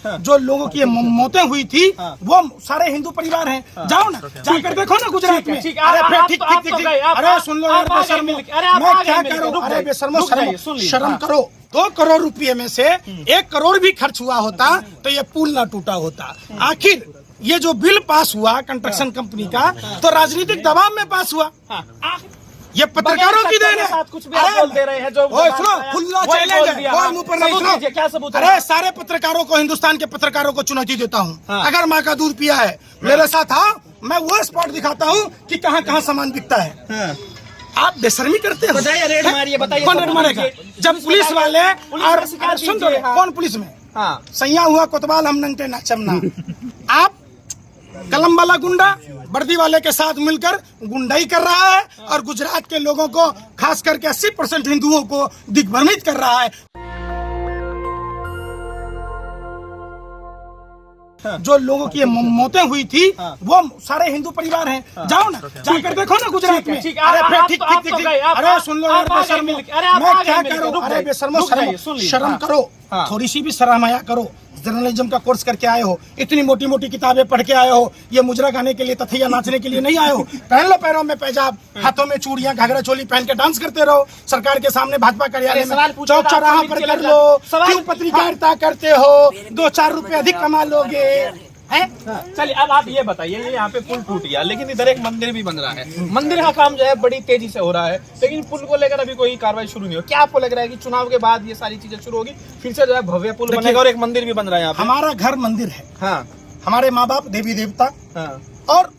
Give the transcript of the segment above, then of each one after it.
जो लोगों की मौतें हुई थी वो सारे हिंदू परिवार हैं। जाओ ना, जाकर देखो ना गुजरात में। अरे ठीक, अरे सुन लो यार बेशर्मो, मैं क्या कह रहा हूँ। अरे बेशर्मो, शर्म करो। 2 करोड़ रुपए में से 1 करोड़ भी खर्च हुआ होता तो ये पुल ना टूटा होता। आखिर ये जो बिल पास हुआ कंस्ट्रक्शन कंपनी का तो राजनीतिक दबाव में पास हुआ। ये पत्रकारों की देन है। कुछ भी आप बोल दे रहे हैं जो सुनो, खुला चैलेंज है, कोई मुंह पर नहीं। सुनो, क्या सबूत? अरे सारे पत्रकारों को, हिंदुस्तान के पत्रकारों को चुनौती देता हूँ। अगर माँ का दूध पिया है मेरे साथ आओ, मैं वो स्पॉट दिखाता हूँ कि कहाँ कहाँ सामान बिकता है। आप बेशर्मी करते हैं। बताइए, रेड मारिए, बताइए कौन रेड मारेगा? जब पुलिस वाले और सुन दो, कौन पुलिस में सैया हुआ कोतवाल हम नंटे नाचमना। आप कलम वाला गुंडा वर्दी वाले के साथ मिलकर गुंडाई कर रहा है और गुजरात के लोगों को, खास करके 80% हिंदुओं को दिग्भ्रमित कर रहा है। जो लोगों की मौतें हुई थी वो सारे हिंदू परिवार हैं। जाओ ना, जाकर देखो ना गुजरात में। अरे ठीक, अरे सुन लो यार बेशर्मो, मैं क्या कह रहा हूँ। अरे बेशर्मो, शर्म करो, थोड़ी सी भी शर्म आया करो। जर्नलिज्म का कोर्स करके आए हो, इतनी मोटी मोटी किताबें पढ़ के आए हो, ये मुजरा गाने के लिए, तथैया नाचने के लिए नहीं आए हो। पहन लो पैरों में पैजाब, हाथों में चूड़ियां, घाघरा चोली पहन के डांस करते रहो सरकार के सामने, भाजपा कार्यालय में, चौक चौराहा पर कर लो। क्यों पत्रकारिता करते हो? 2-4 रुपए अधिक कमा लोगे। चलिए, अब आप ये बताइए, ये यहाँ पे पुल टूट गया, लेकिन इधर एक मंदिर भी बन रहा है। मंदिर का काम जो है बड़ी तेजी से हो रहा है, लेकिन पुल को लेकर अभी कोई कार्रवाई शुरू नहीं हो। क्या आपको लग रहा है कि चुनाव के बाद ये सारी चीजें शुरू होगी, फिर से जो है भव्य पुल बनेगा और एक मंदिर भी बन रहा है यहाँ पे? हमारा घर मंदिर है। हाँ, हमारे माँ बाप देवी देवता। और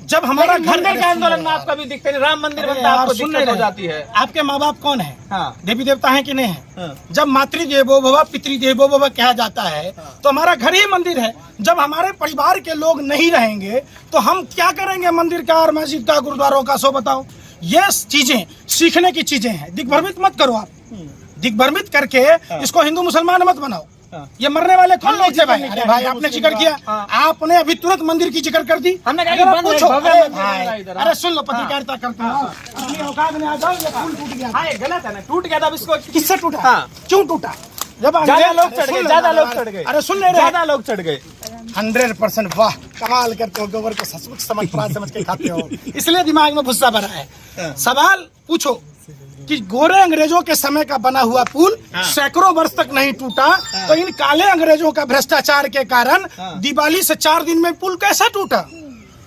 जब हमारा घर के आंदोलन में आपका भी दिखते नहीं, राम मंदिर बनता है आपको दिक्कत हो जाती है। आपके माँ बाप कौन है? देवी देवता है कि नहीं है? जब मातृदेवो भव पितृदेवो भव कहा जाता है तो हमारा घर ही मंदिर है। जब हमारे परिवार के लोग नहीं रहेंगे तो हम क्या करेंगे मंदिर का और मस्जिद का, गुरुद्वारों का? सो बताओ। ये चीजें सीखने की चीजें हैं। दिग्भ्रमित मत करो आप, दिग्भ्रमित करके इसको हिंदू मुसलमान मत बनाओ। ये मरने वाले कौन लोग थे भाई? अरे भाई, आपने जिक्र किया, आपने अभी तुरंत मंदिर की जिक्र कर दी। हमने पूछो, अरे सुन लो, पत्रकारिता करते हो, अपनी औकात में आ जाओ। ये पुल टूट गया, गलत है ना? टूट गया था, अब इसको किससे टूटा? क्यों टूटा? जब ज्यादा लोग चढ़ गए, ज्यादा लोग चढ़ गए। अरे सुन ले, ज्यादा लोग चढ़ गए। 100%। वाह, कमाल करते हो, गोबर को सचमुच समझ के खाते हो, इसलिए दिमाग में गुस्सा भरा है। सवाल पूछो कि गोरे अंग्रेजों के समय का बना हुआ पुल सैकड़ों वर्ष तक नहीं टूटा, तो इन काले अंग्रेजों का भ्रष्टाचार के कारण दिवाली से 4 दिन में पुल कैसे टूटा?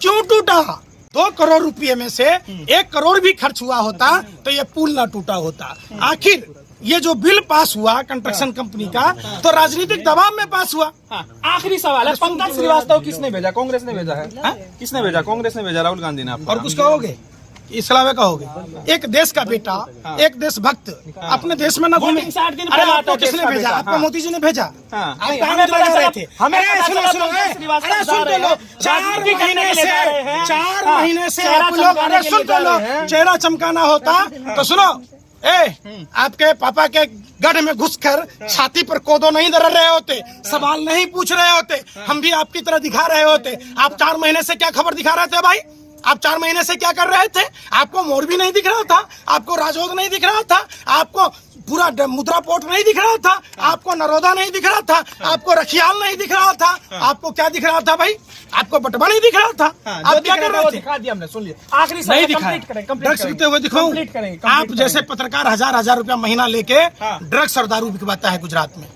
क्यों टूटा? 2 करोड़ रुपए में से 1 करोड़ भी खर्च हुआ होता तो ये पुल ना टूटा होता। आखिर ये जो बिल पास हुआ कंस्ट्रक्शन कंपनी का तो राजनीतिक दबाव में पास हुआ। आखिरी सवाल है, पंकज श्रीवास्तव किसने भेजा? कांग्रेस ने भेजा है। किसने भेजा? कांग्रेस ने भेजा, राहुल गांधी ने। और कुछ कहोगे? इस अलावा कहोगे? एक देश का बेटा, एक देशभक्त अपने देश में न घूमे? अरे आपको किसने भेजा? आपको मोदी जी ने भेजा। आप काम लगा रहे थे। सुन लो, 4 महीने से आप लोग, अरे सुन तो लो, चेहरा चमकाना होता तो सुनो, आपके पापा के गढ़ में घुसकर छाती पर कोदो नहीं दर रहे होते, सवाल नहीं पूछ रहे होते, हम भी आपकी तरह दिखा रहे होते। आप 4 महीने से क्या खबर दिखा रहे थे भाई? आप 4 महीने से क्या कर रहे थे? आपको मोरबी नहीं दिख रहा था, आपको राजौंद नहीं दिख रहा था, आपको पूरा मुद्रा पोर्ट नहीं दिख रहा था, आपको नरोदा नहीं दिख रहा था, आपको रखियाल नहीं दिख रहा था, आपको क्या दिख रहा था भाई? आपको बटवा नहीं दिख रहा था। आप क्या कर रहे थे? दिखा दिया हमने, सुन लिया। आखिरी नहीं दिखाया। ड्रग्स बिकते हुए दिखाऊं? आप जैसे पत्रकार 1000 रुपया महीना लेके ड्रग्स और दारू बिकवाता है गुजरात में।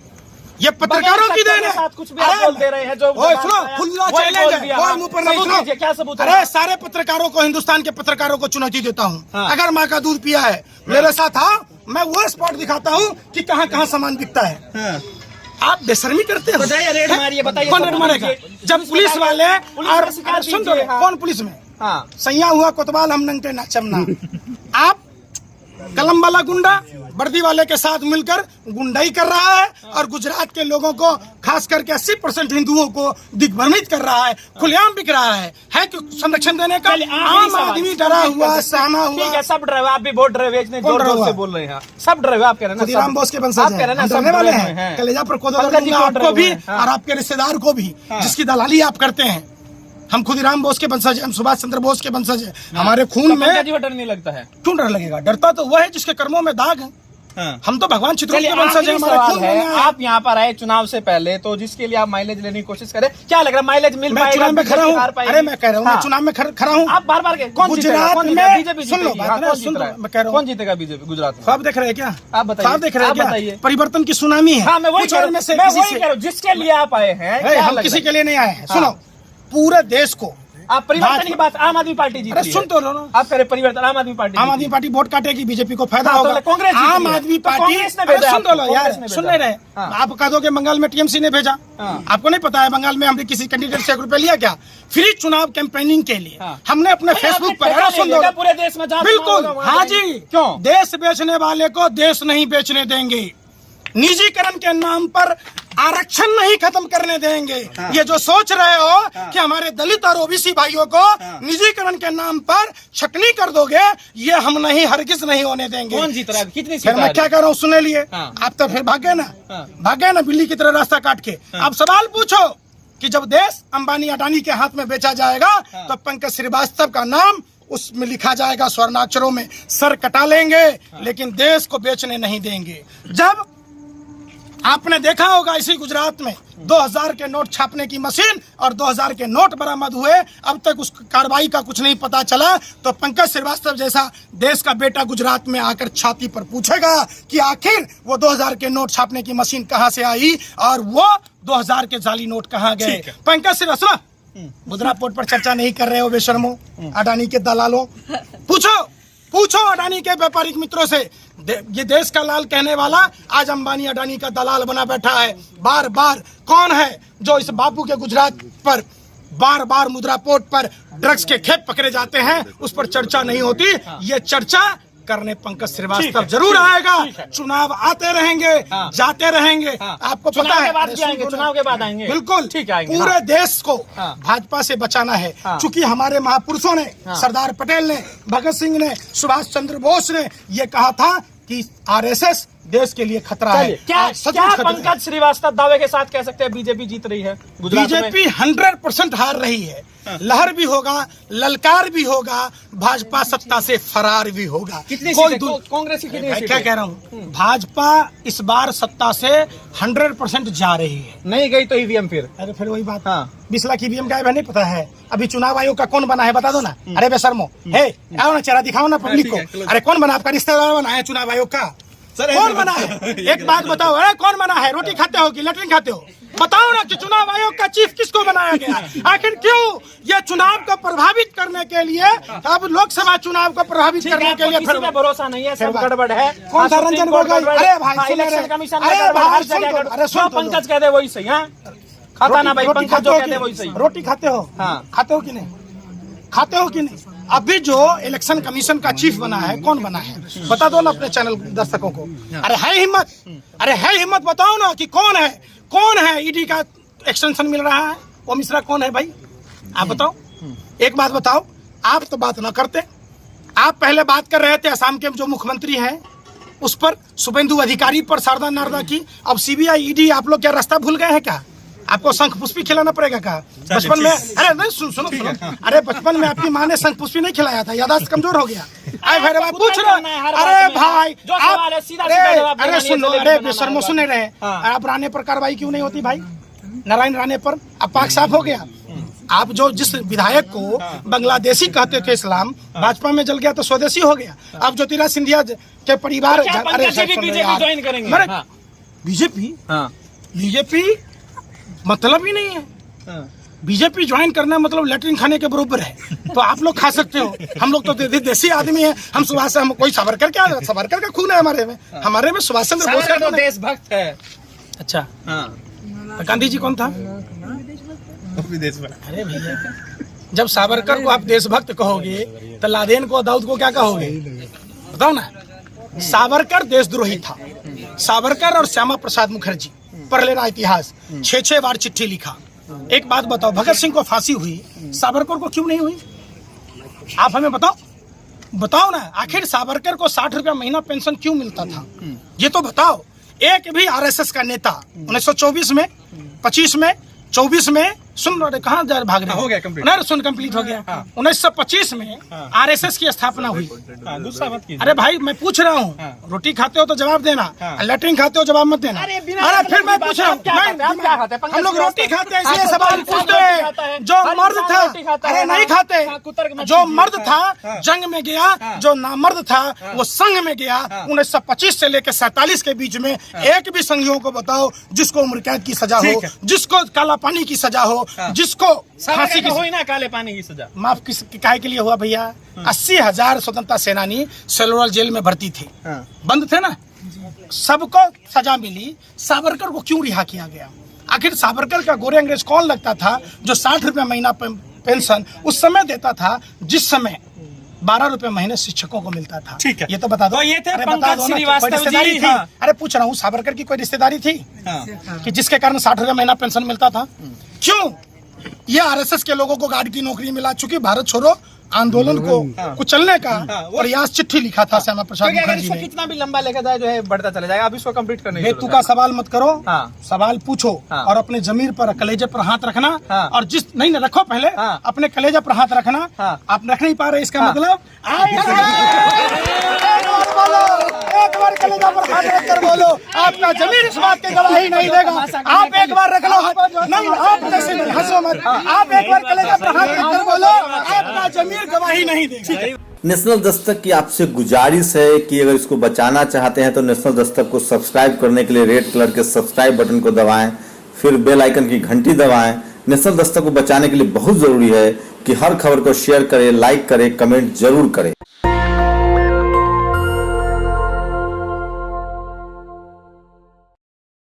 ये पत्रकारों की देन है। कुछ भी आप बोल दे रहे हैं जो सुनो, खुला चैलेंज है, कोई मुंह पर नहीं। क्या सबूत? अरे सारे पत्रकारों को, हिंदुस्तान के पत्रकारों को चुनौती देता हूँ। अगर माँ का दूध पिया है मेरे साथ आओ, मैं वो स्पॉट दिखाता हूँ कि कहाँ कहाँ सामान बिकता है। आप बेशर्मी करते हो। बताइए, रेड मारिए, बताइए कौन रेड मारेगा? जब पुलिस वाले और सुन दो, कौन पुलिस में सैया हुआ कोतवाल हम नंटे नाचमना। आप कलम वाला गुंडा वर्दी वाले के साथ मिलकर गुंडाई कर रहा है और गुजरात के लोगों को, खास करके 80% हिंदुओं को दिग्भ्रमित कर रहा है, खुलेआम बिक रहा है क्यों संरक्षण देने का? आम आदमी डरा हुआ, सहमा हुआ। ठीक है, सब ड्राइवर, आप भी बहुत ड्राइवर जोर से बोल रहे हैं। सब ड्राइवर आप कह रहे हैं, खुदीराम बोस के वंशज हैं, वाले हैं। कलेजा पर कोदो आपको भी और आपके रिश्तेदार को भी, जिसकी दलाली आप करते हैं। हम खुदीराम बोस के वंशज हैं, हम सुभाष चंद्र बोस के वंशज हैं। हमारे खून में डर नहीं लगता है। क्यों डर लगेगा? डरता तो वह है जिसके कर्मों में दाग है। हाँ। हम तो भगवान चित्रगुप्त चलिए, के वंशज हैं, आखिरी हमारे सवाल खून में है, है। आप यहाँ पर आए चुनाव से पहले, तो जिसके लिए आप माइलेज लेने की कोशिश करें, क्या लग रहा है माइलेज मिल मैं पाएगा? चुनाव में खड़ा हूँ, हार पाएगी? अरे मैं कह रहा हूँ, मैं हाँ। चुनाव में खड़ा हूँ। आप बार बार कौन जीतेगा? गुजरात कौन में जीतेगा? बीजेपी सुन लो जीतेगी। बात हाँ, ना, कौन सुन जीत लो, रहा है? मैं कह रहा कौन हूँ। जीतेगा बीजेपी गुजरात में? ख्वाब देख रहे हैं क्या? आप बताइए। ख्वाब देख रहे हैं आप क्या? बताइए। परिवर्तन की सुनामी है। हाँ, मैं वही कुछ कह और रहा में हूँ, से मैं किसी वही से- कह रहा हूँ, जिसके लिए आप आए हैं, अरे क्या हम लग किसी रहा है? के लिए नहीं आए हैं। हाँ। सुनो, पूरे देश को आप परिवर्तन भाजपा- की बात, आम आदमी पार्टी जीत अरे रही सुन है। तो लो ना। आप कह रहे परिवर्तन, आम आदमी पार्टी आम जीत आदमी रही है। पार्टी वोट काटेगी, बीजेपी को फायदा हाँ, तो होगा। कांग्रेस जीत आम रही है। आदमी तो पार्टी, कांग्रेस ने अरे भेजा सुन तो लो आपको, यार, कांग्रेस ने सुन भेजा। नहीं रहे। हाँ। आप कह दो कि बंगाल में टीएमसी ने भेजा, हाँ। आपको नहीं पता है बंगाल में हमने किसी कैंडिडेट से 1 रुपया लिया क्या? फ्री चुनाव कैंपेनिंग के लिए हाँ। हमने अपने अरे फेसबुक आपने पर, ठेका अरे सुन ले दो, लिया पूरे देश में जहाँ बिल्कुल, चुनाव होगा, वहाँ हाँ जाएंगे। जी। क्यों? देश बेचने वाले को देश नहीं बेचने देंगे, निजीकरण के नाम पर आरक्षण नहीं खत्म करने देंगे। हाँ। ये जो सोच रहे हो कि हमारे दलित और ओबीसी भाइयों को निजीकरण के नाम पर छटनी कर दोगे, ये हम नहीं, हरगिज नहीं होने देंगे। कौन जीत रहा है? कितनी फिर सीटें मैं आ क्या रही? कर रहा हूँ, सुने लिए हाँ। आप तो फिर भाग गए ना, हाँ। भाग गए ना बिल्ली की तरह रास्ता काट के। आप सवाल पूछो कि जब देश अंबानी अडानी के हाथ में बेचा जाएगा तो पंकज श्रीवास्तव का नाम उसमें लिखा जाएगा स्वर्णाक्षरों में, सर कटा लेंगे लेकिन देश को बेचने नहीं देंगे। जब आपने देखा होगा इसी गुजरात में 2000 के नोट छापने की मशीन और 2000 के नोट बरामद हुए, अब तक उस कार्रवाई का कुछ नहीं पता चला, तो पंकज श्रीवास्तव जैसा देश का बेटा गुजरात में आकर छाती पर पूछेगा कि आखिर वो 2000 के नोट छापने की मशीन कहाँ से आई और वो 2000 के जाली नोट कहाँ गए। पंकज श्रीवास्तव, मुद्रा पोर्ट पर चर्चा नहीं कर रहे हो बेशर्मो, अडानी के दलालों, पूछो अडानी के व्यापारिक मित्रों से। ये देश का लाल कहने वाला आज अंबानी अडानी का दलाल बना बैठा है। बार बार कौन है जो इस बापू के गुजरात पर बार बार मुद्रा पोर्ट पर ड्रग्स के खेप पकड़े जाते हैं, उस पर चर्चा नहीं होती। ये चर्चा करने पंकज श्रीवास्तव जरूर आएगा। चुनाव आते रहेंगे, जाते रहेंगे, आपको पता है। चुनाव के बाद आएंगे, बिल्कुल, ठीक आएंगे। पूरे देश को भाजपा से बचाना है। चूंकि हमारे महापुरुषों ने, सरदार पटेल ने, भगत सिंह ने, सुभाष चंद्र बोस ने ये कहा था कि आरएसएस देश के लिए खतरा है। क्या पंकज श्रीवास्तव दावे के साथ कह सकते हैं बीजेपी जीत रही है गुजरात में? बीजेपी 100% हार रही है। लहर भी होगा, ललकार भी होगा, भाजपा सत्ता से फरार भी होगा। कितनी कोई सीटें? कांग्रेस की कितनी मैं सीटें? क्या कह रहा हूँ, भाजपा इस बार सत्ता से 100% जा रही है। नहीं गई तो ईवीएम फिर? अरे फिर वही बात, हाँ। 20 लाख ईवीएम गायब है, नहीं पता है। अभी चुनाव आयोग का कौन बना है बता दो ना। अरे बेशर्मो, हे आओ ना, चेहरा दिखाओ ना पब्लिक को। अरे कौन बना, आपका रिश्तेदार बना है चुनाव आयोग का? कौन बना है? एक बात बताओ, अरे कौन बना है? रोटी खाते हो कि लैट्रिन खाते हो? बताओ ना कि चुनाव आयोग का चीफ किसको बनाया गया? आखिर क्यों? ये चुनाव को प्रभावित करने के लिए, अब लोकसभा चुनाव को प्रभावित करने के लिए फिर भरोसा नहीं है, सब गड़बड़ है। कौन सा रंजन गोगोई? अरे भाई सुन इलेक्शन रहे, कमीशन अरे भाई सुन लो, अरे सुन तो लो। पंकज कहते वही सही है, खाता ना भाई, रोटी पंकज खाते जो हो कहते कि वही सही। रोटी खाते हो? हाँ। खाते हो कि नहीं? खाते हो कि नहीं? अभी जो इलेक्शन कमीशन का चीफ बना है, कौन बना है? बता दो ना अपने चैनल दर्शकों को। अरे है हिम्मत, अरे है हिम्मत, बताओ ना कि कौन है? कौन है? ईडी का एक्सटेंशन मिल रहा है, वो मिश्रा कौन है भाई? आप बताओ, एक बात बताओ। आप तो बात ना करते, आप पहले बात कर रहे थे असम के जो मुख्यमंत्री हैं उस पर, शुभेंदु अधिकारी पर, शारदा नारदा की। अब सीबीआई ईडी, आप लोग क्या रास्ता भूल गए हैं क्या? आपको शंख पुष्पी खिलाना पड़ेगा क्या? बचपन में, अरे नहीं सुनो, अरे बचपन में आपकी माँ ने शंख पुष्पी नहीं खिलाया था? यादाश्त कमजोर हो गया। अरे भाई बात पूछ रहे, अरे भाई आप, अरे सुनो, अरे बेशर्मो सुने रहे, आप राणे पर कार्रवाई क्यों नहीं होती भाई? नारायण राणे पर अब पाक साफ हो गया। आप जो जिस विधायक को बांग्लादेशी कहते थे इस्लाम, भाजपा में जल गया तो स्वदेशी हो गया। अब ज्योतिराज सिंधिया के परिवार, बीजेपी मतलब ही नहीं है। बीजेपी ज्वाइन करना मतलब लैट्रिन खाने के बराबर है। तो आप लोग खा सकते हो, हम लोग तो देसी आदमी हैं। हम सुभाष, हम कोई सावरकर, क्या सावरकर का खून है हमारे में सुभाष चंद्र बोस का देशभक्त है। अच्छा, तो गांधी जी कौन था? अरे भैया, जब सावरकर को आप देशभक्त कहोगे तो लादेन को, दाऊद को क्या कहोगे? बताओ ना। सावरकर देशद्रोही था। सावरकर और श्यामा प्रसाद मुखर्जी, पढ़ लेना इतिहास, 6 बार चिट्ठी लिखा। एक बात बताओ, भगत सिंह को फांसी हुई, सावरकर को क्यों नहीं हुई? आप हमें बताओ ना। आखिर सावरकर को 60 रुपया महीना पेंशन क्यों मिलता था? ये तो बताओ। एक भी आरएसएस का नेता 1924 में, 25 में, 24 में, सुन रहे कहाँ जा भाग रहे हो गया complete। नहीं सुन कंप्लीट हो गया। 1925 में आरएसएस की स्थापना हुई। गुस्सा मत कीजिए। अरे भाई मैं पूछ रहा हूँ, रोटी खाते हो तो जवाब देना, लैट्रिन खाते हो जवाब मत देना। अरे फिर मैं पूछ रहा हूँ, हम लोग रोटी खाते हैं इसलिए सवाल पूछते हैं। जो मर्द था, अरे नहीं खाते, जो मर्द था जंग में गया, जो नामर्द था वो संघ में गया। 1925 से लेकर 47 के बीच में एक भी संघियों को बताओ जिसको उम्र कैद की सजा हो, जिसको काला पानी की सजा हो, जिसको फांसी की हुई ना काले पानी की सजा। माफ किस काहे के लिए हुआ भैया? 80,000 स्वतंत्रता सेनानी सेलुलर जेल में भर्ती थे, बंद थे ना, सबको सजा मिली। सावरकर को क्यों रिहा किया गया? आखिर सावरकर का गोरे अंग्रेज कौन लगता था जो 60 रुपए महीना पेंशन उस समय देता था, जिस समय 12 रुपए महीने शिक्षकों को मिलता था। ठीक है, ये तो बता दो। तो ये थे अरे बता पंकज दो ना, श्रीवास्तव कोई रिश्तेदारी जी। थी? अरे पूछ रहा हूँ, सावरकर की कोई रिश्तेदारी थी कि जिसके कारण 60 रुपए महीना पेंशन मिलता था? क्यों? ये आरएसएस के लोगों को गार्ड की नौकरी मिला, चूंकि भारत छोड़ो आंदोलन को कुचलने का प्रयास चिट्ठी लिखा था श्यामा प्रसाद मुखर्जी ने। कितना भी लंबा लेकर जाए जो है बढ़ता चला जाएगा। अब इसको कंप्लीट करने की बेतु का सवाल मत करो, हाँ। सवाल पूछो और अपने जमीर पर कलेजे पर हाथ रखना। और जिस नहीं ना रखो पहले अपने कलेजे पर हाथ रखना। आप रख नहीं पा रहे, इसका मतलब एक बार कलेजा पर हाथ रख कर बोलो, आपका जमीर इस बात की गवाही नहीं देगा। आप एक बार रख लो, नहीं आप जैसे हंसो मत, आप एक बार कलेजा पर हाथ रख कर बोलो, आपका जमीर गवाही नहीं देगा। नेशनल दस्तक की आपसे गुजारिश है कि अगर इसको बचाना चाहते हैं तो नेशनल दस्तक को सब्सक्राइब करने के लिए रेड कलर के सब्सक्राइब बटन को दबाएं, फिर बेल आइकन की घंटी दबाएं। नेशनल दस्तक को बचाने के लिए बहुत जरूरी है कि हर खबर को शेयर करें, लाइक करें, कमेंट जरूर करें।